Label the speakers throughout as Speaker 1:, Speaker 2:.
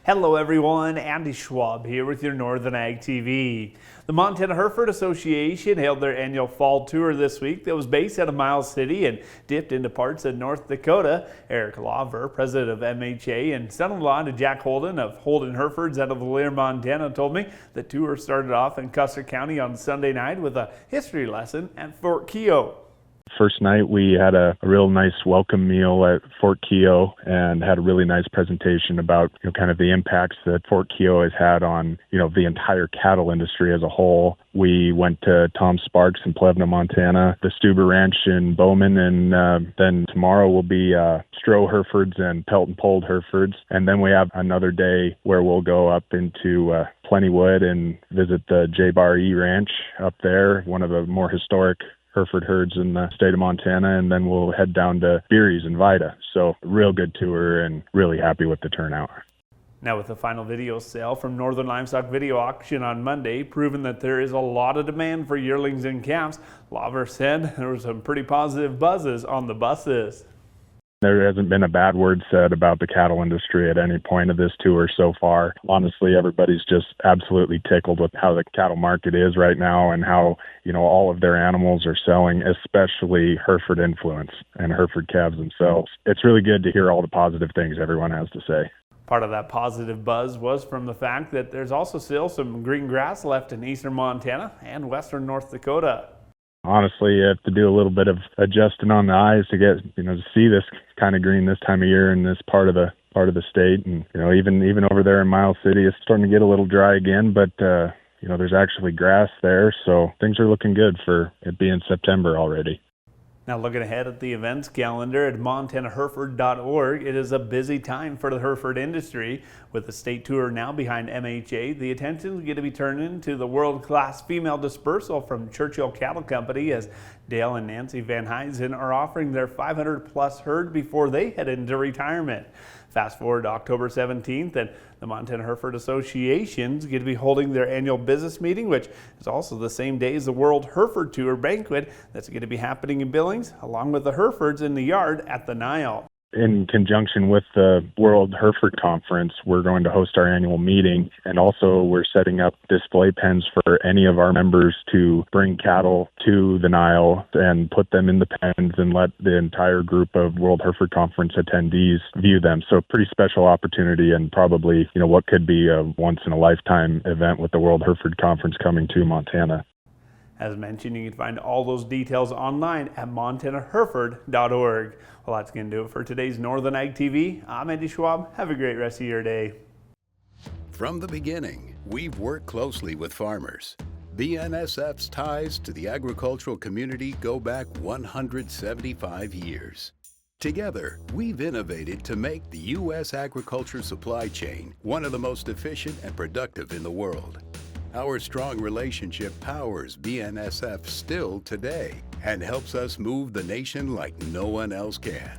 Speaker 1: Hello everyone, Andy Schwab here with your Northern Ag TV. The Montana Hereford Association held their annual fall tour this week that was based out of Miles City and dipped into parts of North Dakota. Eric Lawver, president of MHA and son-in-law to Jack Holden of Holden Herefords out of Lear, Montana, told me the tour started off in Custer County on Sunday night with a history lesson at Fort Keogh.
Speaker 2: First night, we had a real nice welcome meal at Fort Keogh and had a really nice presentation about kind of the impacts that Fort Keogh has had on the entire cattle industry as a whole. We went to Tom Sparks in Plevna, Montana, the Stuber Ranch in Bowman, and then tomorrow will be Stroh Herefords and Pelt and Polled Herefords. And then we have another day where we'll go up into Plentywood and visit the J-Bar E Ranch up there, one of the more historic Hereford herds in the state of Montana, and then we'll head down to Beery's and Vida. So real good tour and really happy with the turnout.
Speaker 1: Now with the final video sale from Northern Livestock Video Auction on Monday proving that there is a lot of demand for yearlings and calves, Lawver said there were some pretty positive buzzes on the buses.
Speaker 2: There hasn't been a bad word said about the cattle industry at any point of this tour so far. Honestly, everybody's just absolutely tickled with how the cattle market is right now and how, all of their animals are selling, especially Hereford influence and Hereford calves themselves. It's really good to hear all the positive things everyone has to say.
Speaker 1: Part of that positive buzz was from the fact that there's also still some green grass left in eastern Montana and western North Dakota.
Speaker 2: Honestly, you have to do a little bit of adjusting on the eyes to get, to see this kind of green this time of year in this part of the state. And, even over there in Miles City, it's starting to get a little dry again, but, there's actually grass there. So things are looking good for it being September already.
Speaker 1: Now looking ahead at the events calendar at MontanaHereford.org, it is a busy time for the Hereford industry. With the state tour now behind MHA, the attention is going to be turned into the world-class female dispersal from Churchill Cattle Company as Dale and Nancy Van Huysen are offering their 500-plus herd before they head into retirement. Fast forward to October 17th, and the Montana Hereford Association is going to be holding their annual business meeting, which is also the same day as the World Hereford Tour banquet that's going to be happening in Billings, along with the Herefords in the yard at the NILE.
Speaker 2: In conjunction with the World Hereford Conference, we're going to host our annual meeting, and also we're setting up display pens for any of our members to bring cattle to the NILE and put them in the pens and let the entire group of World Hereford Conference attendees view them. So pretty special opportunity and probably, what could be a once-in-a-lifetime event with the World Hereford Conference coming to Montana.
Speaker 1: As mentioned, you can find all those details online at MontanaHereford.org. Well, that's going to do it for today's Northern Ag TV. I'm Andy Schwab. Have a great rest of your day.
Speaker 3: From the beginning, we've worked closely with farmers. BNSF's ties to the agricultural community go back 175 years. Together, we've innovated to make the U.S. agriculture supply chain one of the most efficient and productive in the world. Our strong relationship powers BNSF still today and helps us move the nation like no one else can.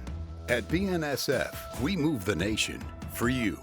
Speaker 3: At BNSF, we move the nation for you.